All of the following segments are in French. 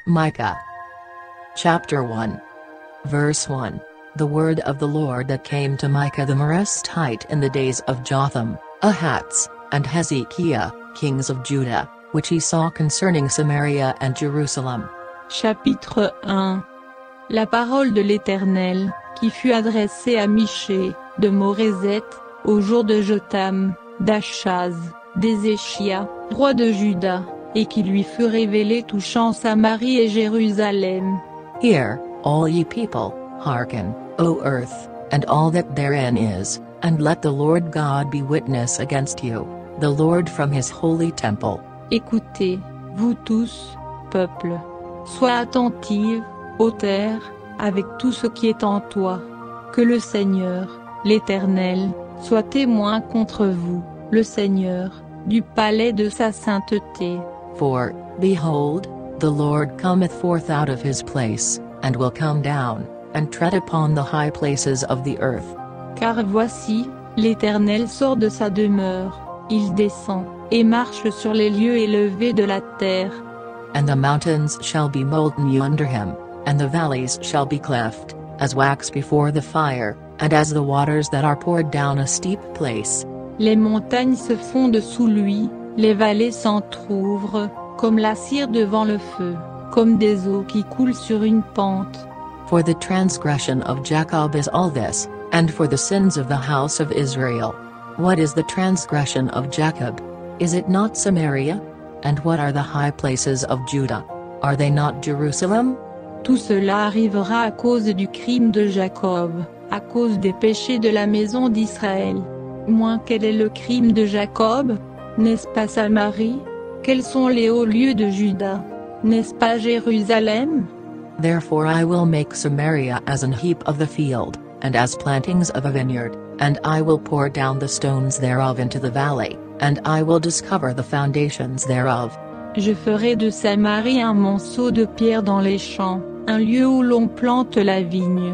Micah. Chapter 1. Verse 1. The word of the Lord that came to Micah the Morestite in the days of Jotham, Ahaz, and Hezekiah, kings of Judah, which he saw concerning Samaria and Jerusalem. Chapitre 1. La parole de l'Éternel, qui fut adressée à Michée, de Morézet, au jour de Jotham, d'Achaz, d'Ézéchia, roi de Juda, et qui lui fut révélée touchant Samarie et Jérusalem. Hear, all ye people, hearken, O earth, and all that therein is, and let the Lord God be witness against you, the Lord from his holy temple. Écoutez, vous tous, peuple. Sois attentive, ô terre, avec tout ce qui est en toi. Que le Seigneur, l'Éternel, soit témoin contre vous, le Seigneur, du palais de sa sainteté. For, behold, the Lord cometh forth out of his place, and will come down, and tread upon the high places of the earth. Car voici, l'Éternel sort de sa demeure, il descend, et marche sur les lieux élevés de la terre. And the mountains shall be molten under him, and the valleys shall be cleft, as wax before the fire, and as the waters that are poured down a steep place. Les montagnes se fondent sous lui, les vallées s'entr'ouvrent, comme la cire devant le feu, comme des eaux qui coulent sur une pente. For the transgression of Jacob is all this, and for the sins of the house of Israel. What is the transgression of Jacob? Is it not Samaria? And what are the high places of Judah? Are they not Jerusalem? Tout cela arrivera à cause du crime de Jacob, à cause des péchés de la maison d'Israël. Moins quel est le crime de Jacob? N'est-ce pas Samarie? Quels sont les hauts lieux de Juda? N'est-ce pas Jérusalem? Therefore I will make Samaria as an heap of the field, and as plantings of a vineyard, and I will pour down the stones thereof into the valley, and I will discover the foundations thereof. Je ferai de Samarie un monceau de pierres dans les champs, un lieu où l'on plante la vigne.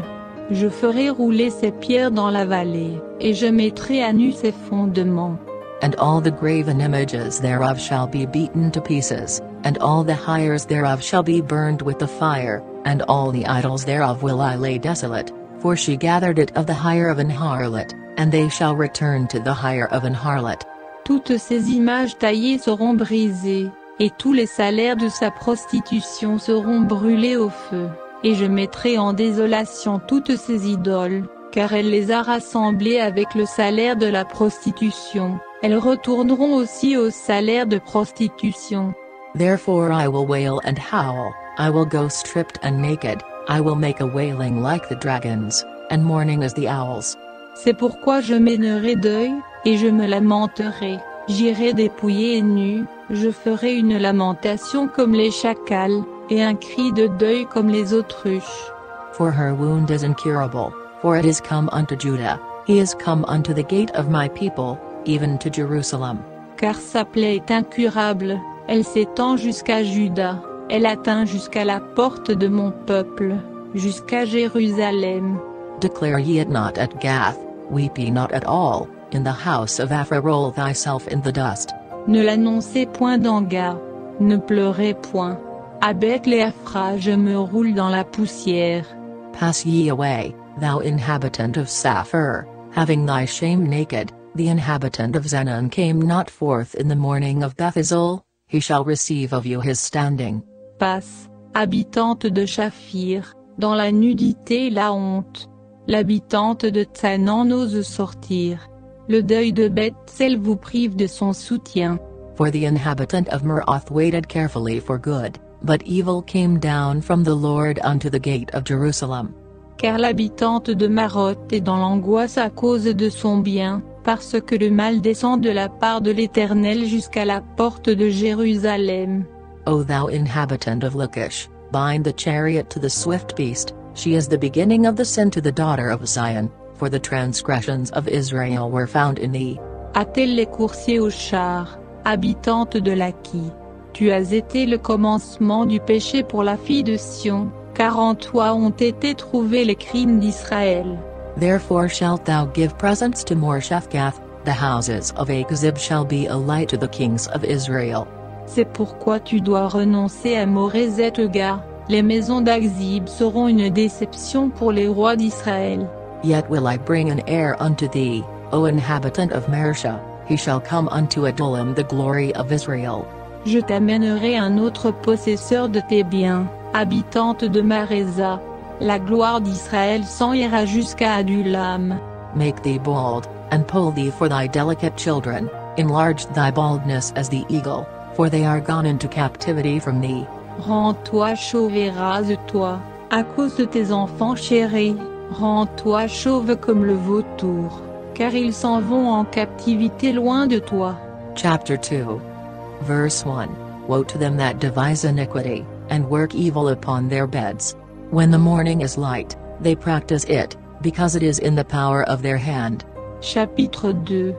Je ferai rouler ses pierres dans la vallée, et je mettrai à nu ses fondements. And all the graven images thereof shall be beaten to pieces, and all the hires thereof shall be burned with the fire, and all the idols thereof will I lay desolate, for she gathered it of the hire of an harlot, and they shall return to the hire of an harlot. Toutes ces images taillées seront brisées, et tous les salaires de sa prostitution seront brûlés au feu, et je mettrai en désolation toutes ces idoles, car elle les a rassemblées avec le salaire de la prostitution. Elles retourneront aussi au salaire de prostitution. Therefore I will wail and howl, I will go stripped and naked, I will make a wailing like the dragons, and mourning as the owls. C'est pourquoi je mènerai deuil, et je me lamenterai, j'irai dépouillé et nu, je ferai une lamentation comme les chacals, et un cri de deuil comme les autruches. For her wound is incurable, for it is come unto Judah, he is come unto the gate of my people, even to Jerusalem. Car sa plaie est incurable, elle s'étend jusqu'à Juda, elle atteint jusqu'à la porte de mon peuple, jusqu'à Jérusalem. Declare ye it not at Gath, weep ye not at all, in the house of Ephraim roll thyself in the dust. Ne l'annoncez point d'Anga, ne pleurez point. À Beth-le-Ephra je me roule dans la poussière. Pass ye away, thou inhabitant of Saphir, having thy shame naked. The inhabitant of Zenon came not forth in the morning of Bethesel, he shall receive of you his standing. Passe, habitante de Shaphir, dans la nudité et la honte. L'habitante de Tsanan n'ose sortir. Le deuil de Bethsel vous prive de son soutien. For the inhabitant of Merath waited carefully for good, but evil came down from the Lord unto the gate of Jerusalem. Car l'habitante de Maroth est dans l'angoisse à cause de son bien, parce que le mal descend de la part de l'Éternel jusqu'à la porte de Jérusalem. O thou inhabitant of Lachish, bind the chariot to the swift beast, she is the beginning of the sin to the daughter of Zion, for the transgressions of Israel were found in thee. Attelle les coursiers aux chars, habitante de Laki. Tu as été le commencement du péché pour la fille de Sion, car en toi ont été trouvés les crimes d'Israël. Therefore shalt thou give presents to Moresheth-Gath, the houses of Achzib shall be a light to the kings of Israel. C'est pourquoi tu dois renoncer à Morézet Ega. Les maisons d'Axib seront une déception pour les rois d'Israël. Yet will I bring an heir unto thee, O inhabitant of Mersha, he shall come unto Adullam the glory of Israel. Je t'amènerai un autre possesseur de tes biens, habitante de Maréza. La gloire d'Israël s'en ira jusqu'à Adullam. Make thee bald, and pull thee for thy delicate children, enlarge thy baldness as the eagle, for they are gone into captivity from thee. Rends-toi chauve et rase-toi, à cause de tes enfants chéris, rends-toi chauve comme le vautour, car ils s'en vont en captivité loin de toi. Chapter 2. Verse 1. Woe to them that devise iniquity, and work evil upon their beds. When the morning is light, they practice it, because it is in the power of their hand. Chapitre 2.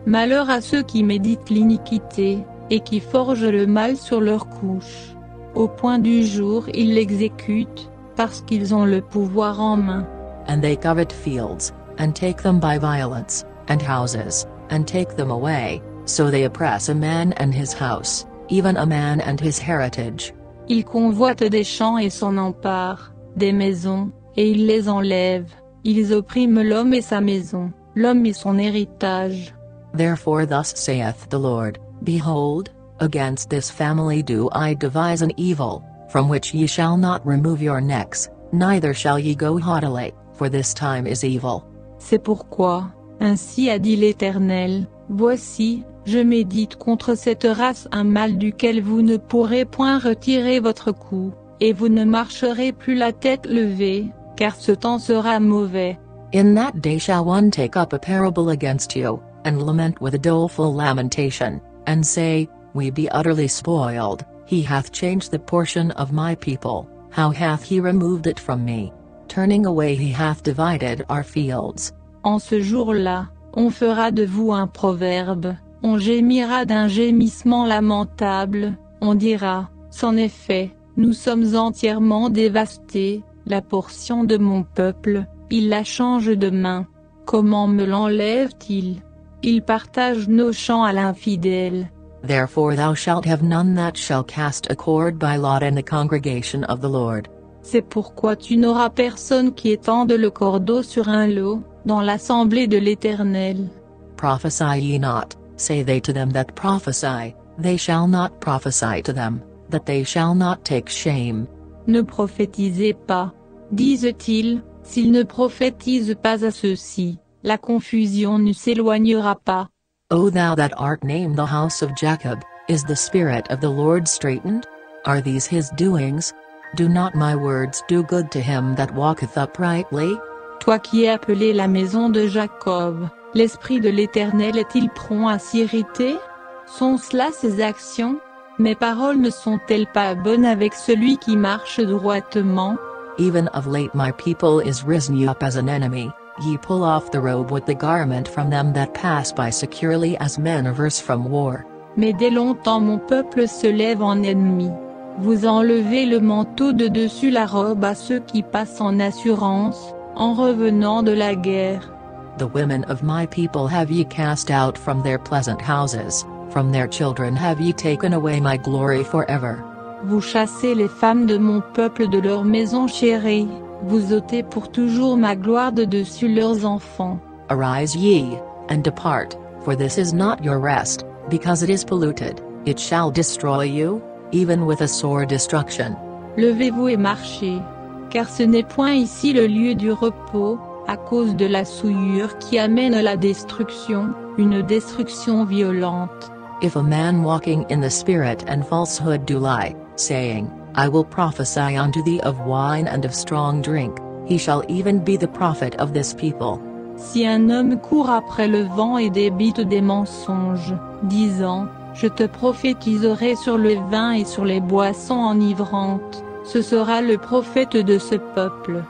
Malheur à ceux qui méditent l'iniquité, et qui forgent le mal sur leur couche. Au point du jour ils l'exécutent, parce qu'ils ont le pouvoir en main. And they covet fields, and take them by violence, and houses, and take them away, so they oppress a man and his house, even a man and his heritage. Ils convoitent des champs et s'en emparent, des maisons, et ils les enlèvent. Ils oppriment l'homme et sa maison, l'homme et son héritage. Therefore thus saith the Lord, Behold, against this family do I devise an evil, from which ye shall not remove your necks, neither shall ye go haughtily, for this time is evil. C'est pourquoi, ainsi a dit l'Éternel, voici, je médite contre cette race un mal duquel vous ne pourrez point retirer votre cou, et vous ne marcherez plus la tête levée, car ce temps sera mauvais. In that day shall one take up a parable against you, and lament with a doleful lamentation, and say, We be utterly spoiled, he hath changed the portion of my people, how hath he removed it from me? Turning away he hath divided our fields. En ce jour-là, on fera de vous un proverbe, on gémira d'un gémissement lamentable, on dira, c'en est fait, nous sommes entièrement dévastés, la portion de mon peuple, il la change de main. Comment me l'enlève-t-il? Il partage nos champs à l'infidèle. Therefore thou shalt have none that shall cast a cord by lot in the congregation of the Lord. C'est pourquoi tu n'auras personne qui étende le cordeau sur un lot, dans l'assemblée de l'Éternel. Prophesy ye not, say they to them that prophesy, they shall not prophesy to them, that they shall not take shame. Ne prophétisez pas, disent-ils, s'ils ne prophétisent pas à ceux-ci, la confusion ne s'éloignera pas. O thou that art named the house of Jacob, is the spirit of the Lord straitened? Are these his doings? Do not my words do good to him that walketh uprightly? Toi qui es appelé la maison de Jacob, l'esprit de l'Éternel est-il prompt à s'irriter? Sont cela ses actions? Mes paroles ne sont-elles pas bonnes avec celui qui marche droitement? Even of late my people is risen up as an enemy. Ye pull off the robe with the garment from them that pass by securely as men averse from war. Mais dès longtemps mon peuple se lève en ennemi. Vous enlevez le manteau de dessus la robe à ceux qui passent en assurance, en revenant de la guerre. The women of my people have ye cast out from their pleasant houses, from their children have ye taken away my glory forever. Vous chassez les femmes de mon peuple de leur maison chérie. Vous ôtez pour toujours ma gloire de dessus leurs enfants. Arise ye, and depart, for this is not your rest, because it is polluted, it shall destroy you, even with a sore destruction. Levez-vous et marchez, car ce n'est point ici le lieu du repos, à cause de la souillure qui amène la destruction, une destruction violente. If a man walking in the spirit and falsehood do lie, saying, I will prophesy unto thee of wine and of strong drink, he shall even be the prophet of this people. Si un homme court après le vent et débite des mensonges, disant, je te prophétiserai sur le vin et sur les boissons enivrantes, ce sera le prophète de ce peuple.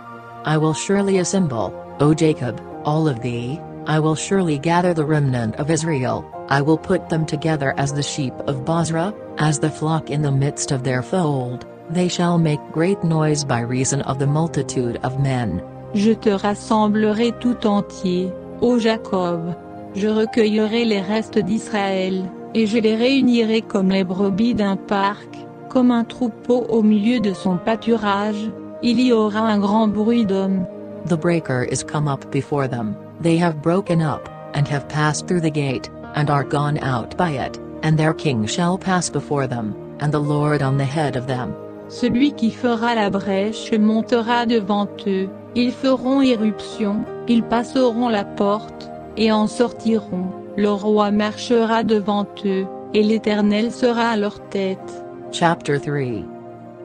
I will surely assemble, O Jacob, all of thee, I will surely gather the remnant of Israel, I will put them together as the sheep of Bozrah, as the flock in the midst of their fold, they shall make great noise by reason of the multitude of men. Je te rassemblerai tout entier, ô Jacob. Je recueillerai les restes d'Israël, et je les réunirai comme les brebis d'un parc, comme un troupeau au milieu de son pâturage, il y aura un grand bruit d'hommes. The breaker is come up before them, they have broken up, and have passed through the gate, and are gone out by it, and their king shall pass before them, and the Lord on the head of them. Celui qui fera la brèche montera devant eux, ils feront éruption, ils passeront la porte, et en sortiront, le roi marchera devant eux, et l'Éternel sera à leur tête. Chapter 3.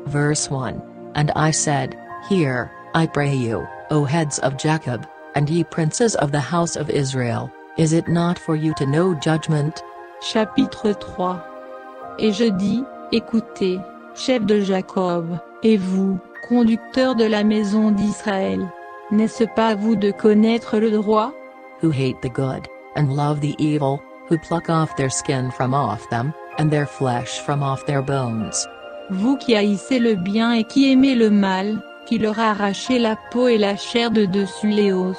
Verse 1. And I said, Hear, I pray you, O heads of Jacob, and ye princes of the house of Israel, is it not for you to know judgment? Chapitre 3. Et je dis, écoutez, chefs de Jacob, et vous, conducteurs de la maison d'Israël, n'est-ce pas à vous de connaître le droit? Who hate the good, and love the evil, who pluck off their skin from off them, and their flesh from off their bones. Vous qui haïssez le bien et qui aimez le mal, qui leur arrachez la peau et la chair de dessus les os.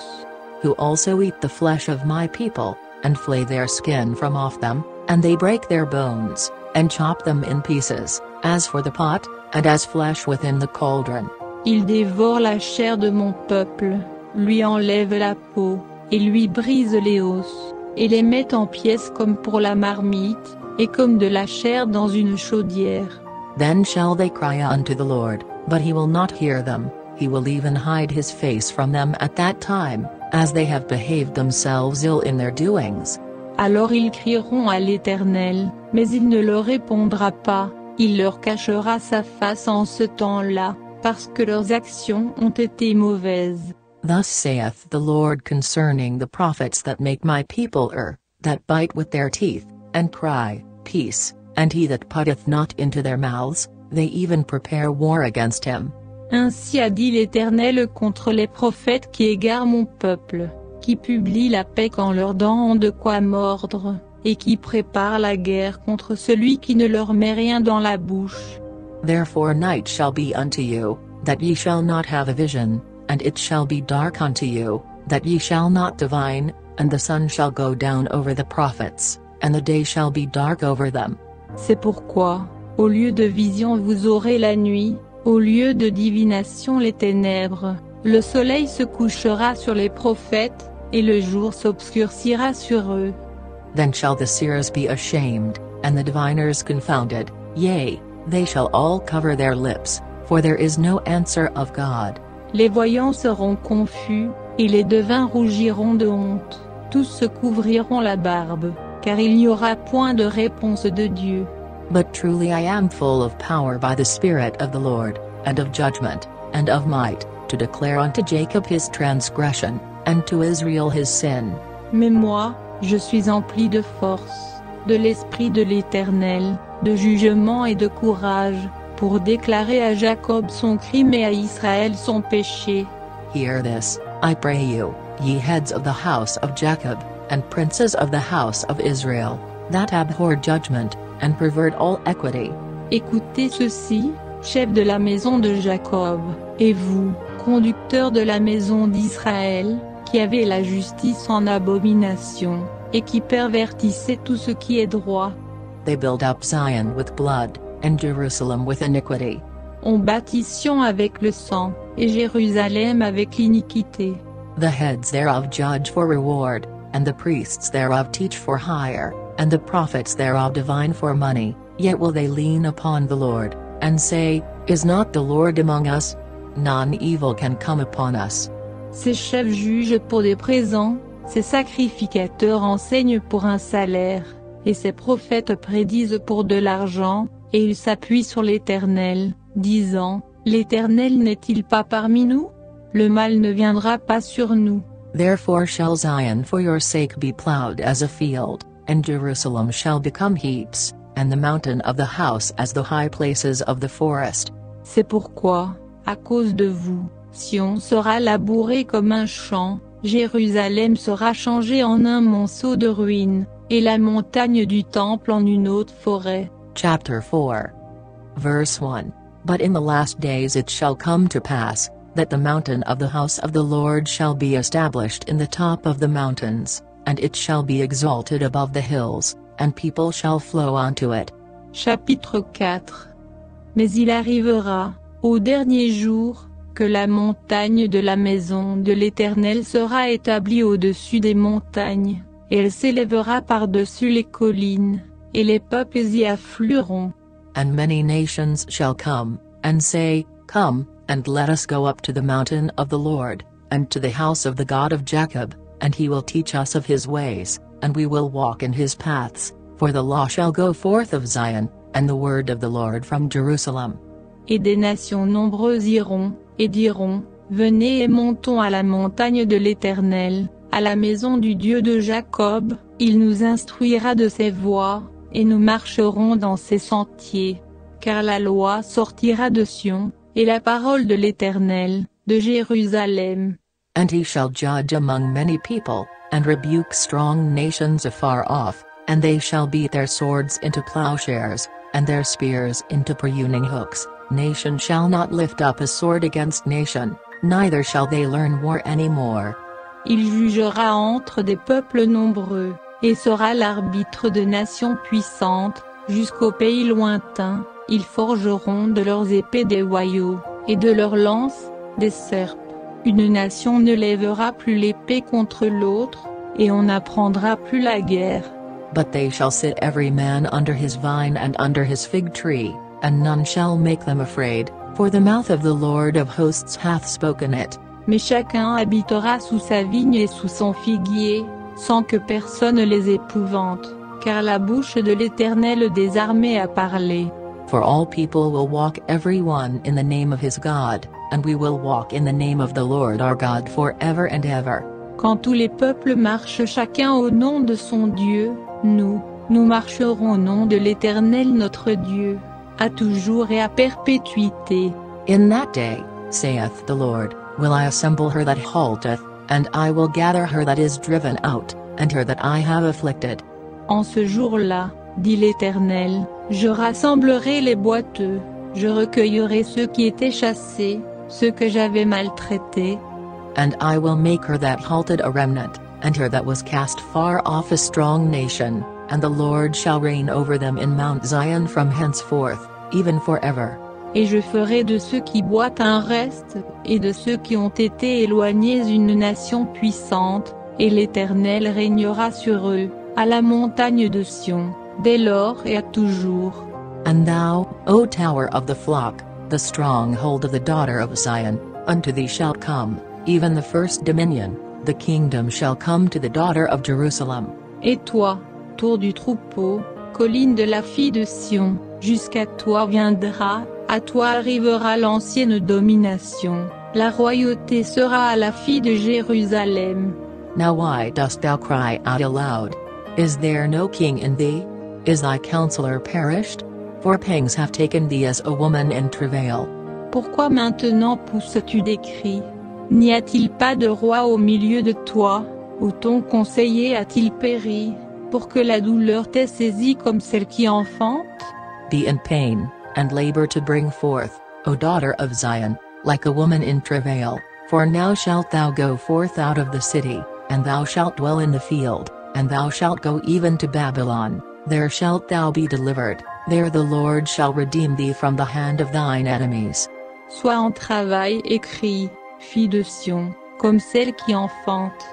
Who also eat the flesh of my people, and flay their skin from off them, and they break their bones, and chop them in pieces, as for the pot, and as flesh within the cauldron. Ils dévorent la chair de mon peuple, lui enlèvent la peau, et lui brisent les os, et les mettent en pièces comme pour la marmite, et comme de la chair dans une chaudière. Then shall they cry unto the Lord, but he will not hear them, he will even hide his face from them at that time, as they have behaved themselves ill in their doings. Alors ils crieront à l'Éternel, mais il ne leur répondra pas, il leur cachera sa face en ce temps-là, parce que leurs actions ont été mauvaises. Thus saith the Lord concerning the prophets that make my people err, that bite with their teeth, and cry, Peace, and he that putteth not into their mouths, they even prepare war against him. Ainsi a dit l'Éternel contre les prophètes qui égarent mon peuple, qui publient la paix quand leurs dents ont de quoi mordre, et qui préparent la guerre contre celui qui ne leur met rien dans la bouche. Therefore night shall be unto you, that ye shall not have a vision, and it shall be dark unto you, that ye shall not divine, and the sun shall go down over the prophets, and the day shall be dark over them. C'est pourquoi, au lieu de vision vous aurez la nuit, au lieu de divination les ténèbres, le soleil se couchera sur les prophètes, et le jour s'obscurcira sur eux. Then shall the seers be ashamed, and the diviners confounded, yea, they shall all cover their lips, for there is no answer of God. Les voyants seront confus, et les devins rougiront de honte, tous se couvriront la barbe, car il n'y aura point de réponse de Dieu. But truly I am full of power by the Spirit of the Lord, and of judgment, and of might, to declare unto Jacob his transgression, and to Israel his sin. Mais moi, je suis empli de force, de l'Esprit de l'Éternel, de jugement et de courage, pour déclarer à Jacob son crime et à Israël son péché. Hear this, I pray you, ye heads of the house of Jacob, and princes of the house of Israel, that abhor judgment, and pervert all equity. Écoutez ceci, chefs de la maison de Jacob, et vous, conducteurs de la maison d'Israël, qui avez la justice en abomination, et qui pervertissez tout ce qui est droit. They build up Zion with blood, and Jerusalem with iniquity. On bâtit Sion avec le sang, et Jérusalem avec l'iniquité. The heads thereof judge for reward, and the priests thereof teach for hire, and the prophets thereof divine for money, yet will they lean upon the Lord, and say, Is not the Lord among us? None evil can come upon us. Ces chefs jugent pour des présents, ces sacrificateurs enseignent pour un salaire, et ces prophètes prédisent pour de l'argent, et ils s'appuient sur l'Éternel, disant, L'Éternel n'est-il pas parmi nous? Le mal ne viendra pas sur nous. Therefore shall Zion for your sake be plowed as a field, and Jerusalem shall become heaps, and the mountain of the house as the high places of the forest. C'est pourquoi, à cause de vous, Sion sera labouré comme un champ, Jérusalem sera changé en un monceau de ruines, et la montagne du temple en une haute forêt. Chapter 4. Verse 1. But in the last days it shall come to pass, that the mountain of the house of the Lord shall be established in the top of the mountains, and it shall be exalted above the hills, and people shall flow unto it. Chapitre 4. Mais il arrivera, au dernier jour, que la montagne de la maison de l'Éternel sera établie au-dessus des montagnes, et elle s'élèvera par-dessus les collines, et les peuples y afflueront. And many nations shall come, and say, Come, and let us go up to the mountain of the Lord, and to the house of the God of Jacob, and he will teach us of his ways, and we will walk in his paths, for the law shall go forth of Zion, and the word of the Lord from Jerusalem. Et des nations nombreuses iront, et diront, Venez et montons à la montagne de l'Éternel, à la maison du Dieu de Jacob, il nous instruira de ses voies, et nous marcherons dans ses sentiers. Car la loi sortira de Sion, et la parole de l'Éternel, de Jérusalem. And he shall judge among many people, and rebuke strong nations afar off, and they shall beat their swords into plowshares, and their spears into pruning hooks. Nation shall not lift up a sword against nation, neither shall they learn war any more. Il jugera entre des peuples nombreux, et sera l'arbitre de nations puissantes, jusqu'aux pays lointains. Ils forgeront de leurs épées des hoyaux, et de leurs lances, des serpes. Une nation ne lèvera plus l'épée contre l'autre, et on n'apprendra plus la guerre. But they shall sit every man under his vine and under his fig tree, and none shall make them afraid, for the mouth of the Lord of hosts hath spoken it. Mais chacun habitera sous sa vigne et sous son figuier, sans que personne les épouvante, car la bouche de l'Éternel des armées a parlé. For all people will walk every one in the name of his God, and we will walk in the name of the Lord our God forever and ever. Quand tous les peuples marchent chacun au nom de son Dieu, nous marcherons au nom de l'Éternel notre Dieu, à toujours et à perpétuité. In that day, saith the Lord, will I assemble her that halteth, and I will gather her that is driven out, and her that I have afflicted. En ce jour-là, dit l'Éternel, je rassemblerai les boiteux, je recueillerai ceux qui étaient chassés, ceux que j'avais maltraités. And I will make her that halted a remnant, and her that was cast far off a strong nation, and the Lord shall reign over them in Mount Zion from henceforth, even forever. Et je ferai de ceux qui boitent un reste, et de ceux qui ont été éloignés une nation puissante, et l'Éternel régnera sur eux, à la montagne de Sion, dès lors et à toujours. And thou, O tower of the flock, the stronghold of the daughter of Zion, unto thee shall come, even the first dominion, the kingdom shall come to the daughter of Jerusalem. Et toi, tour du troupeau, colline de la fille de Sion, jusqu'à toi viendra, à toi arrivera l'ancienne domination, la royauté sera à la fille de Jérusalem. Now why dost thou cry out aloud? Is there no king in thee? Is thy counselor perished? For pangs have taken thee as a woman in travail. Pourquoi maintenant pousses-tu des cris? N'y a-t-il pas de roi au milieu de toi, ou ton conseiller a-t-il péri, pour que la douleur t'ait saisi comme celle qui enfante? Be in pain, and labor to bring forth, O daughter of Zion, like a woman in travail, for now shalt thou go forth out of the city, and thou shalt dwell in the field, and thou shalt go even to Babylon, there shalt thou be delivered, there the Lord shall redeem thee from the hand of thine enemies. Sois en travail et crie, fille de Sion, comme celle qui enfante.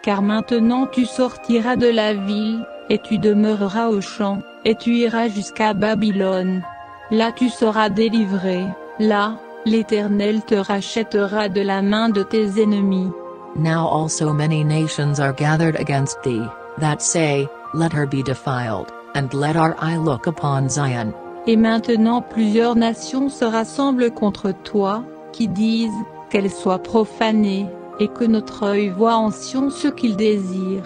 Car maintenant tu sortiras de la ville, et tu demeureras au champ, et tu iras jusqu'à Babylone. Là tu seras délivré, là, l'Éternel te rachètera de la main de tes ennemis. Now also many nations are gathered against thee, that say, Let her be defiled, and let our eye look upon Zion. Et maintenant plusieurs nations se rassemblent contre toi, qui disent, qu'elle soit profanée, et que notre œil voie en Sion ce qu'il désire.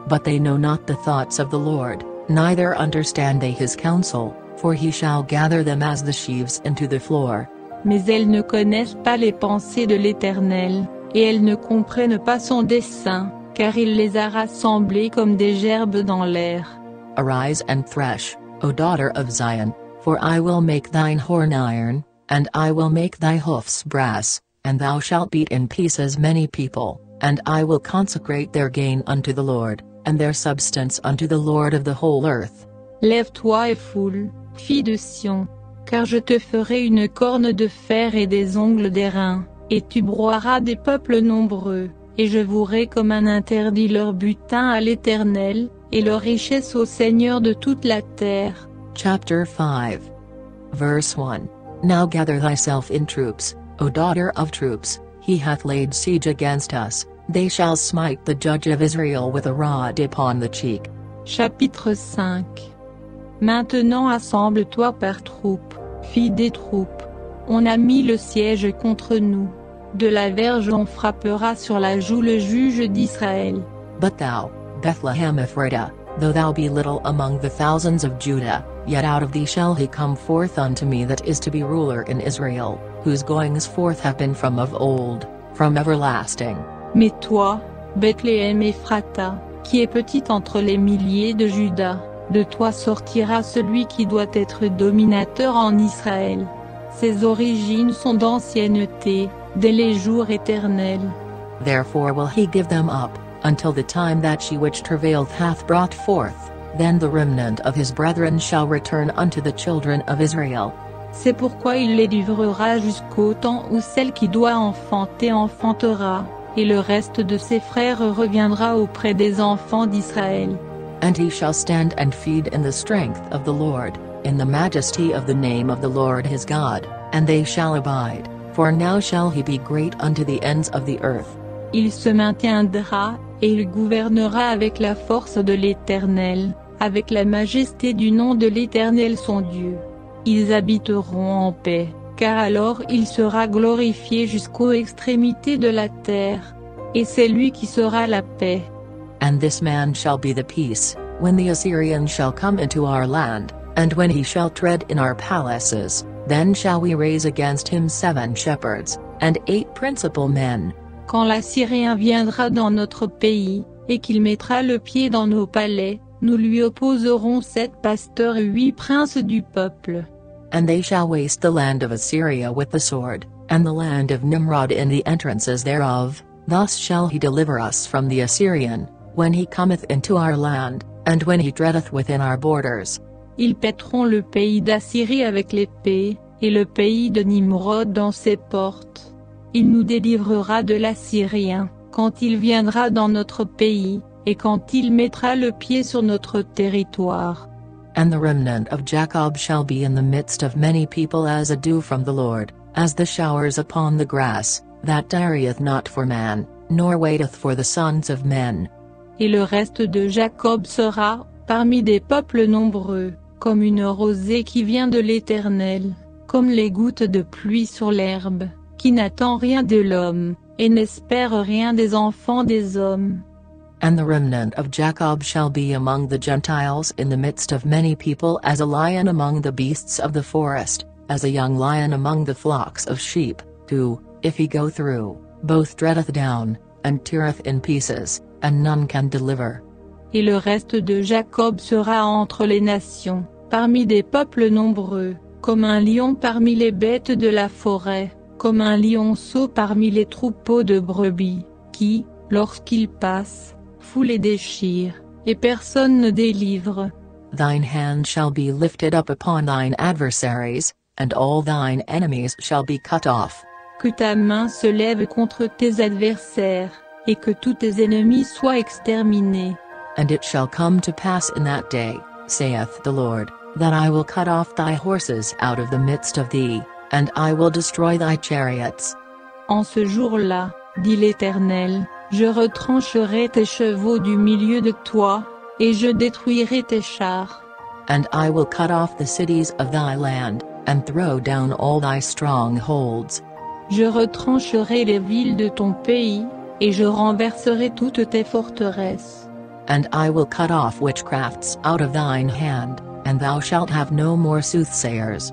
But they know not the thoughts of the Lord, neither understand they his counsel, for he shall gather them as the sheaves into the floor. Mais elles ne connaissent pas les pensées de l'Éternel, et elles ne comprennent pas son dessein, car il les a rassemblées comme des gerbes dans l'air. Arise and thresh, O daughter of Zion, for I will make thine horn iron, and I will make thy hoofs brass, and thou shalt beat in pieces many people, and I will consecrate their gain unto the Lord, and their substance unto the Lord of the whole earth. Lève-toi et foule, fille de Sion, car je te ferai une corne de fer et des ongles d'airain, et tu broieras des peuples nombreux, et je vouerai comme un interdit leur butin à l'Éternel, et leur richesse au Seigneur de toute la terre. Chapter 5. Verse 1. Now gather thyself in troops, O daughter of troops, he hath laid siege against us, they shall smite the judge of Israel with a rod upon the cheek. Chapitre 5. Maintenant assemble-toi par troupes, fille des troupes. On a mis le siège contre nous. De la verge on frappera sur la joue le juge d'Israël. But thou, Bethlehem Ephratah, though thou be little among the thousands of Judah, yet out of thee shall he come forth unto me that is to be ruler in Israel, whose goings forth have been from of old, from everlasting. Mais toi, Bethléem Ephrata, qui est petite entre les milliers de Juda, de toi sortira celui qui doit être dominateur en Israël. Ses origines sont d'ancienneté, dès les jours éternels. Therefore will he give them up, until the time that she which travaileth hath brought forth, then the remnant of his brethren shall return unto the children of Israel. C'est pourquoi il les livrera jusqu'au temps où celle qui doit enfanter enfantera, et le reste de ses frères reviendra auprès des enfants d'Israël. And he shall stand and feed in the strength of the Lord, in the majesty of the name of the Lord his God, and they shall abide, for now shall he be great unto the ends of the earth. Il se maintiendra, et il gouvernera avec la force de l'Éternel, avec la majesté du nom de l'Éternel son Dieu. Ils habiteront en paix, car alors il sera glorifié jusqu'aux extrémités de la terre. Et c'est lui qui sera la paix. And this man shall be the peace, when the Assyrian shall come into our land, and when he shall tread in our palaces, then shall we raise against him 7 shepherds, and 8 principal men. Quand l'Assyrien viendra dans notre pays, et qu'il mettra le pied dans nos palais, nous lui opposerons 7 pasteurs et 8 princes du peuple. And they shall waste the land of Assyria with the sword, and the land of Nimrod in the entrances thereof, thus shall he deliver us from the Assyrian, when he cometh into our land, and when he treadeth within our borders. Ils pèteront le pays d'Assyrie avec l'épée, et le pays de Nimrod dans ses portes. Il nous délivrera de l'Assyrien, quand il viendra dans notre pays, et quand il mettra le pied sur notre territoire. And the remnant of Jacob shall be in the midst of many people as a dew from the Lord, as the showers upon the grass, that tarrieth not for man, nor waiteth for the sons of men. Et le reste de Jacob sera, parmi des peuples nombreux, comme une rosée qui vient de l'Éternel, comme les gouttes de pluie sur l'herbe, qui n'attend rien de l'homme, et n'espère rien des enfants des hommes. And the remnant of Jacob shall be among the Gentiles in the midst of many people as a lion among the beasts of the forest, as a young lion among the flocks of sheep, who, if he go through, both treadeth down, and teareth in pieces, and none can deliver. Et le reste de Jacob sera entre les nations, parmi des peuples nombreux, comme un lion parmi les bêtes de la forêt, comme un lionceau parmi les troupeaux de brebis, qui, lorsqu'il passe, foule et déchire, et personne ne délivre. Thine hand shall be lifted up upon thine adversaries, and all thine enemies shall be cut off. Que ta main se lève contre tes adversaires, et que tous tes ennemis soient exterminés. And it shall come to pass in that day, saith the Lord, that I will cut off thy horses out of the midst of thee, and I will destroy thy chariots. En ce jour-là, dit l'Éternel, je retrancherai tes chevaux du milieu de toi, et je détruirai tes chars. And I will cut off the cities of thy land, and throw down all thy strongholds. Je retrancherai les villes de ton pays, et je renverserai toutes tes forteresses. And I will cut off witchcrafts out of thine hand, and thou shalt have no more soothsayers.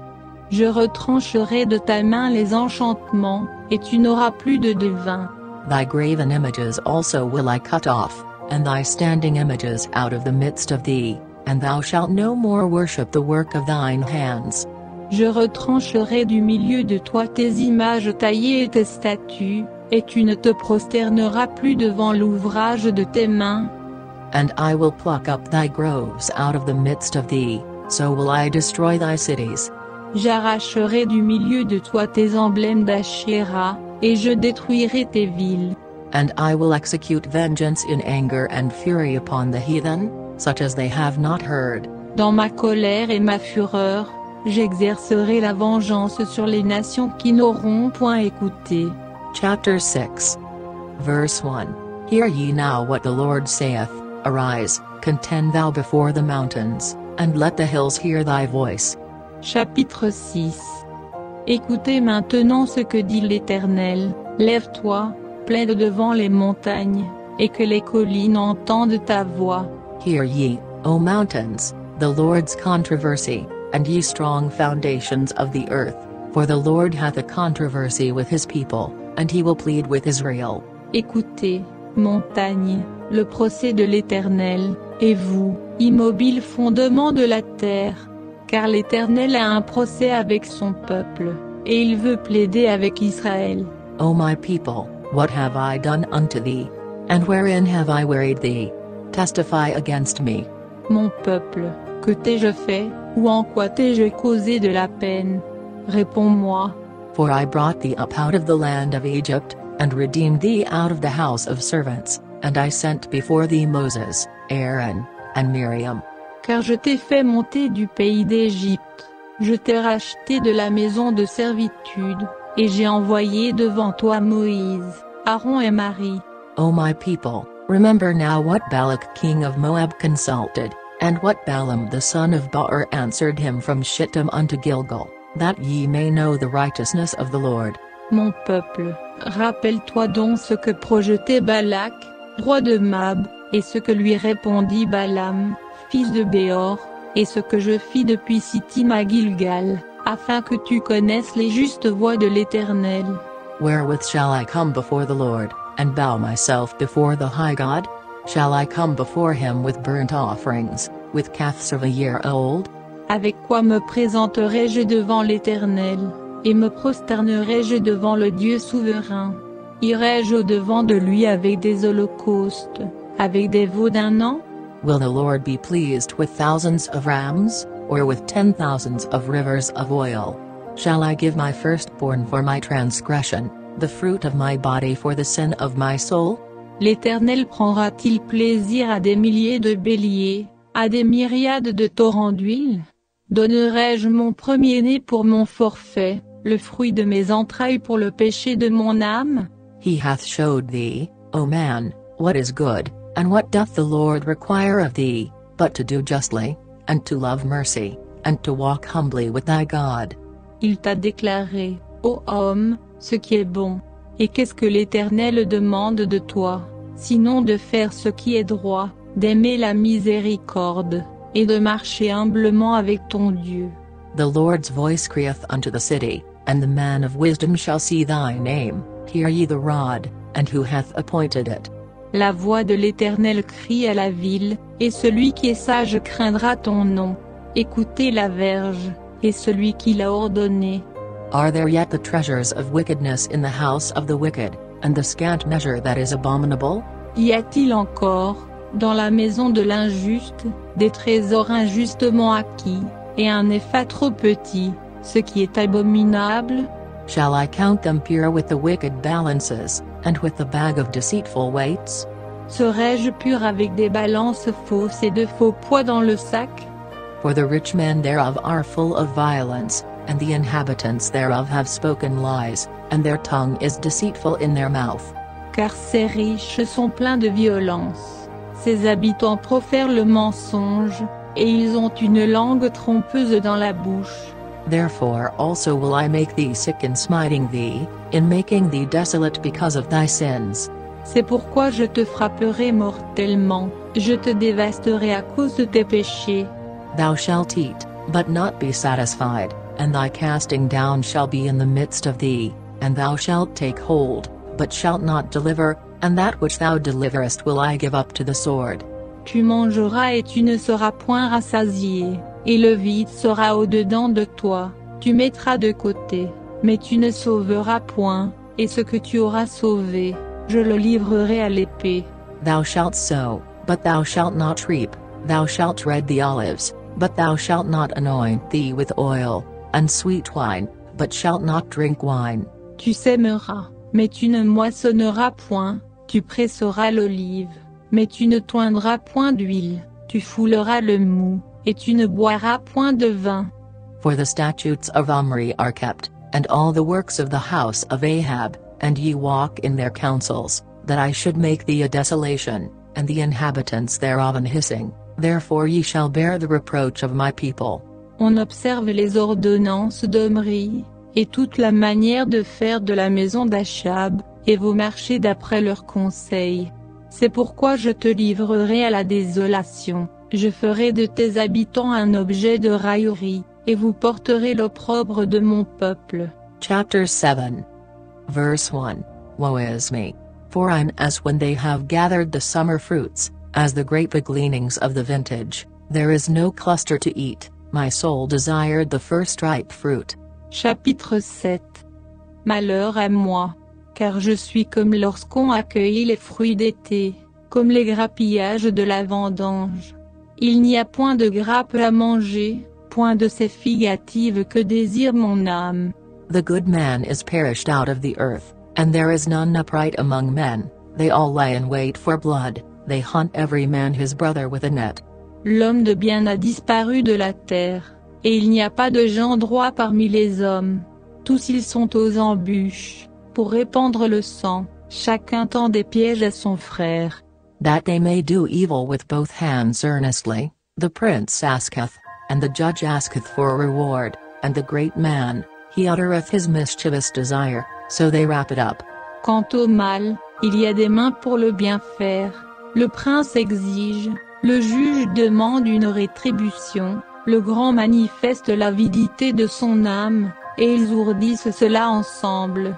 Je retrancherai de ta main les enchantements, et tu n'auras plus de devin. Thy graven images also will I cut off, and thy standing images out of the midst of thee, and thou shalt no more worship the work of thine hands. Je retrancherai du milieu de toi tes images taillées et tes statues, et tu ne te prosterneras plus devant l'ouvrage de tes mains. And I will pluck up thy groves out of the midst of thee, so will I destroy thy cities. J'arracherai du milieu de toi tes emblèmes d'Ashéra, et je détruirai tes villes. And I will execute vengeance in anger and fury upon the heathen, such as they have not heard. Dans ma colère et ma fureur, j'exercerai la vengeance sur les nations qui n'auront point écouté. Chapter 6. Verse 1. Hear ye now what the Lord saith, Arise, contend thou before the mountains, and let the hills hear thy voice. Chapitre 6. Écoutez maintenant ce que dit l'Éternel, lève-toi, plaide devant les montagnes, et que les collines entendent ta voix. Hear ye, O mountains, the Lord's controversy, and ye strong foundations of the earth, for the Lord hath a controversy with his people, and he will plead with Israel. Écoutez, montagnes, le procès de l'Éternel, et vous, immobiles fondements de la terre. Car l'Éternel a un procès avec son peuple, et il veut plaider avec Israël. O my people, what have I done unto thee? And wherein have I wearied thee? Testify against me. Mon peuple, que t'ai-je fait, ou en quoi t'ai-je causé de la peine? Réponds-moi. For I brought thee up out of the land of Egypt, and redeemed thee out of the house of servants, and I sent before thee Moses, Aaron, and Miriam. Car je t'ai fait monter du pays d'Égypte, je t'ai racheté de la maison de servitude, et j'ai envoyé devant toi Moïse, Aaron et Marie. O my people, remember now what Balak king of Moab consulted, and what Balaam the son of Beor answered him from Shittim unto Gilgal, that ye may know the righteousness of the Lord. Mon peuple, rappelle-toi donc ce que projetait Balak, roi de Moab, et ce que lui répondit Balaam, fils de Béor, et ce que je fis depuis Sittim à Gilgal, afin que tu connaisses les justes voies de l'Éternel. Wherewith shall I come before the Lord, and bow myself before the high God? Shall I come before him with burnt offerings, with calves of a year old? Avec quoi me présenterai-je devant l'Éternel, et me prosternerai-je devant le Dieu souverain? Irai-je au-devant de lui avec des holocaustes, avec des veaux d'un an? Will the Lord be pleased with thousands of rams, or with 10,000s of rivers of oil? Shall I give my firstborn for my transgression, the fruit of my body for the sin of my soul? L'Éternel prendra-t-il plaisir à des milliers de béliers, à des myriades de torrents d'huile? Donnerai-je mon premier-né pour mon forfait, le fruit de mes entrailles pour le péché de mon âme? He hath showed thee, O man, what is good, and what doth the Lord require of thee, but to do justly, and to love mercy, and to walk humbly with thy God. Il t'a déclaré, ô homme, ce qui est bon. Et qu'est-ce que l'Éternel demande de toi, sinon de faire ce qui est droit, d'aimer la miséricorde, et de marcher humblement avec ton Dieu. The Lord's voice crieth unto the city, and the man of wisdom shall see thy name. Hear ye the rod, and who hath appointed it. La voix de l'Éternel crie à la ville, et celui qui est sage craindra ton nom. Écoutez la verge, et celui qui l'a ordonné. Are there yet the treasures of wickedness in the house of the wicked, and the scant measure that is abominable? Y a-t-il encore, dans la maison de l'injuste, des trésors injustement acquis, et un épha trop petit, ce qui est abominable? Shall I count them pure with the wicked balances, and with the bag of deceitful weights? Serais-je pur avec des balances fausses et de faux poids dans le sac? For the rich men thereof are full of violence, and the inhabitants thereof have spoken lies, and their tongue is deceitful in their mouth. Car ces riches sont pleins de violence. Ses habitants profèrent le mensonge, et ils ont une langue trompeuse dans la bouche. Therefore also will I make thee sick in smiting thee, in making thee desolate because of thy sins. C'est pourquoi je te frapperai mortellement, je te dévasterai à cause de tes péchés. Thou shalt eat, but not be satisfied, and thy casting down shall be in the midst of thee, and thou shalt take hold, but shalt not deliver, and that which thou deliverest will I give up to the sword. Tu mangeras et tu ne seras point rassasié, et le vide sera au-dedans de toi, tu mettras de côté, mais tu ne sauveras point, et ce que tu auras sauvé, je le livrerai à l'épée. Thou shalt sow, but thou shalt not reap, thou shalt tread the olives, but thou shalt not anoint thee with oil, and sweet wine, but shalt not drink wine. Tu sèmeras, mais tu ne moissonneras point, tu presseras l'olive, mais tu ne toindras point d'huile, tu fouleras le mou, et tu ne boiras point de vin. For the statutes of Omri are kept, and all the works of the house of Ahab, and ye walk in their counsels, that I should make thee a desolation, and the inhabitants thereof an hissing, therefore ye shall bear the reproach of my people. On observe les ordonnances d'Omri, et toute la manière de faire de la maison d'Achab, et vous marchez d'après leurs conseils. C'est pourquoi je te livrerai à la désolation, je ferai de tes habitants un objet de raillerie, et vous porterez l'opprobre de mon peuple. Chapter 7. Verse 1. Woe is me! For I'm as when they have gathered the summer fruits, as the grape gleanings of the vintage, there is no cluster to eat, my soul desired the first ripe fruit. Chapitre 7. Malheur à moi! Car je suis comme lorsqu'on accueillit les fruits d'été, comme les grappillages de la vendange. Il n'y a point de grappes à manger, point de ces figues hâtives que désire mon âme. The good man is perished out of the earth, and there is none upright among men, they all lie in wait for blood, they hunt every man his brother with a net. L'homme de bien a disparu de la terre, et il n'y a pas de gens droits parmi les hommes. Tous ils sont aux embûches, pour répandre le sang, chacun tend des pièges à son frère. That they may do evil with both hands earnestly, the prince asketh, and the judge asketh for a reward, and the great man, he uttereth his mischievous desire, so they wrap it up. Quant au mal, il y a des mains pour le bien faire, le prince exige, le juge demande une rétribution, le grand manifeste l'avidité de son âme, et ils ourdissent cela ensemble.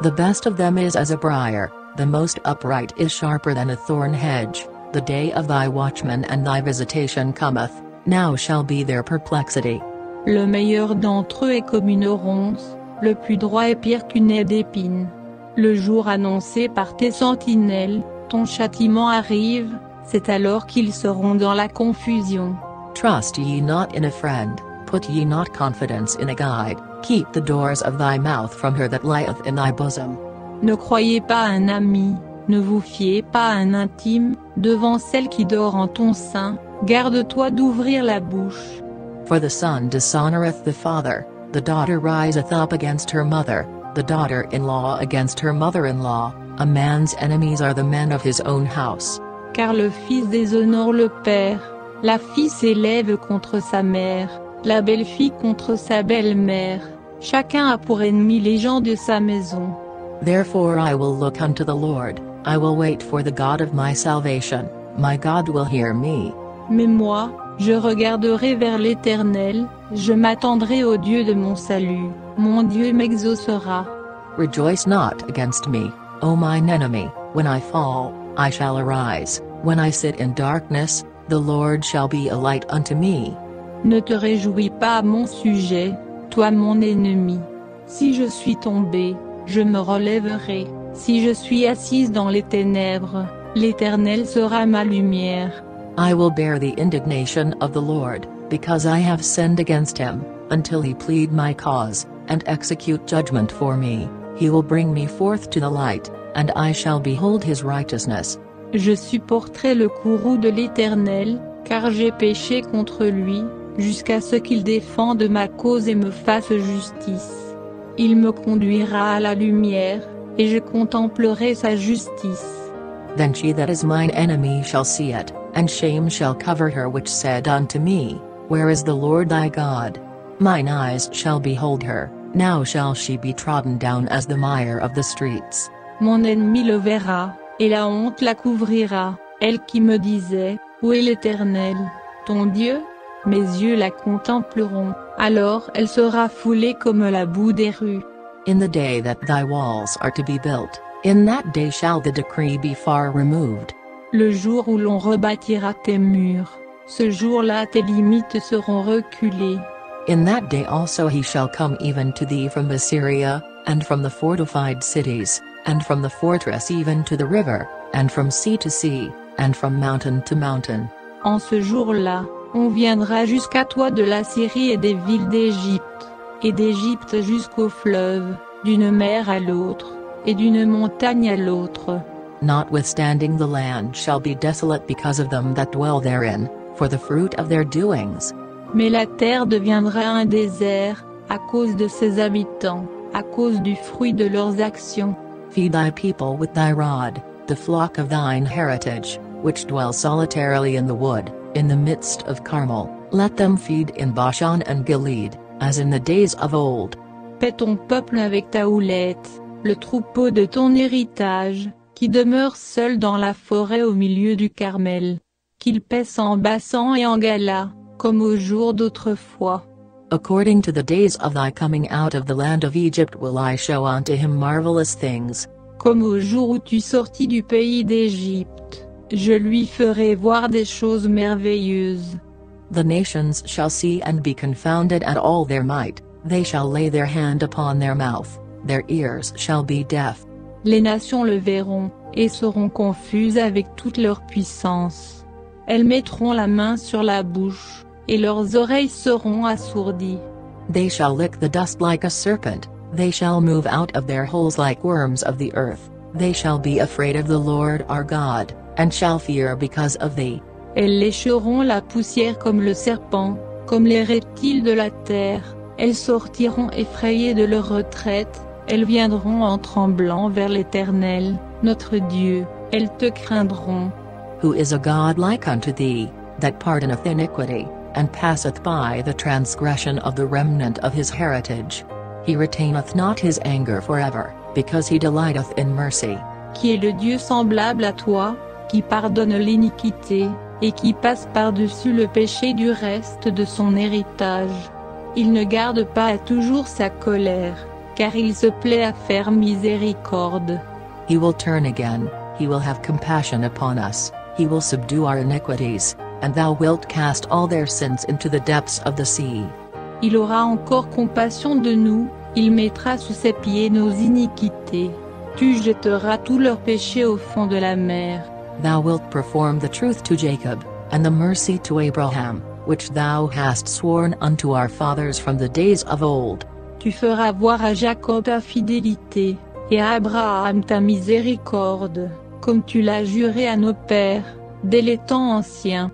The best of them is as a briar, the most upright is sharper than a thorn hedge, the day of thy watchman and thy visitation cometh, now shall be their perplexity. Le meilleur d'entre eux est comme une ronce, le plus droit est pire qu'une haie d'épines. Le jour annoncé par tes sentinelles, ton châtiment arrive, c'est alors qu'ils seront dans la confusion. Trust ye not in a friend, put ye not confidence in a guide, keep the doors of thy mouth from her that lieth in thy bosom. Ne croyez pas à un ami, ne vous fiez pas à un intime, devant celle qui dort en ton sein, garde-toi d'ouvrir la bouche. For the son dishonoreth the father, the daughter riseth up against her mother, the daughter-in-law against her mother-in-law, a man's enemies are the men of his own house. Car le fils déshonore le père, la fille s'élève contre sa mère, la belle-fille contre sa belle-mère, chacun a pour ennemi les gens de sa maison. Therefore I will look unto the Lord, I will wait for the God of my salvation, my God will hear me. Mais moi, je regarderai vers l'Éternel, je m'attendrai au Dieu de mon salut, mon Dieu m'exaucera. Rejoice not against me, O mine enemy, when I fall, I shall arise, when I sit in darkness, the Lord shall be a light unto me. Ne te réjouis pas à mon sujet, toi mon ennemi. Si je suis tombé, je me relèverai, si je suis assise dans les ténèbres, l'Éternel sera ma lumière. I will bear the indignation of the Lord, because I have sinned against him, until he plead my cause, and execute judgment for me, he will bring me forth to the light, and I shall behold his righteousness. Je supporterai le courroux de l'Éternel, car j'ai péché contre lui, jusqu'à ce qu'il défende ma cause et me fasse justice. Il me conduira à la lumière, et je contemplerai sa justice. Then she that is mine enemy shall see it, and shame shall cover her which said unto me, Where is the Lord thy God? Mine eyes shall behold her, now shall she be trodden down as the mire of the streets. Mon ennemi le verra, et la honte la couvrira, elle qui me disait, Où est l'Éternel, ton Dieu? Mes yeux la contempleront, alors elle sera foulée comme la boue des rues. In the day that thy walls are to be built, in that day shall the decree be far removed. Le jour où l'on rebâtira tes murs, ce jour-là tes limites seront reculées. In that day also he shall come even to thee from Assyria, and from the fortified cities, and from the fortress even to the river, and from sea to sea, and from mountain to mountain. En ce jour-là, on viendra jusqu'à toi de la Syrie et des villes d'Égypte, et d'Égypte jusqu'au fleuve, d'une mer à l'autre, et d'une montagne à l'autre. Notwithstanding the land shall be desolate because of them that dwell therein, for the fruit of their doings. Mais la terre deviendra un désert, à cause de ses habitants, à cause du fruit de leurs actions. Feed thy people with thy rod, the flock of thine heritage, which dwell solitarily in the wood, in the midst of Carmel, let them feed in Bashan and Gilead, as in the days of old. Paie ton peuple avec ta houlette, le troupeau de ton héritage, qui demeure seul dans la forêt au milieu du Carmel. Qu'il paisse en Basan et en Gala, comme au jour d'autrefois. According to the days of thy coming out of the land of Egypt will I show unto him marvelous things. Comme au jour où tu sortis du pays d'Égypte, je lui ferai voir des choses merveilleuses. The nations shall see and be confounded at all their might, they shall lay their hand upon their mouth, their ears shall be deaf. Les nations le verront, et seront confuses avec toute leur puissance. Elles mettront la main sur la bouche, et leurs oreilles seront assourdies. They shall lick the dust like a serpent, they shall move out of their holes like worms of the earth, they shall be afraid of the Lord our God, and shall fear because of thee. Elles lécheront la poussière comme le serpent, comme les reptiles de la terre, elles sortiront effrayées de leur retraite, elles viendront en tremblant vers l'Éternel, notre Dieu, elles te craindront. Who is a God like unto thee, that pardoneth iniquity, and passeth by the transgression of the remnant of his heritage? He retaineth not his anger forever, because he delighteth in mercy. Qui est le Dieu semblable à toi, qui pardonne l'iniquité, et qui passe par-dessus le péché du reste de son héritage. Il ne garde pas à toujours sa colère, car il se plaît à faire miséricorde. He will turn again, he will have compassion upon us, he will subdue our iniquities, and thou wilt cast all their sins into the depths of the sea. Il aura encore compassion de nous, il mettra sous ses pieds nos iniquités. Tu jetteras tous leurs péchés au fond de la mer. Thou wilt perform the truth to Jacob, and the mercy to Abraham, which thou hast sworn unto our fathers from the days of old. Tu feras voir à Jacob ta fidélité, et à Abraham ta miséricorde, comme tu l'as juré à nos pères, dès les temps anciens.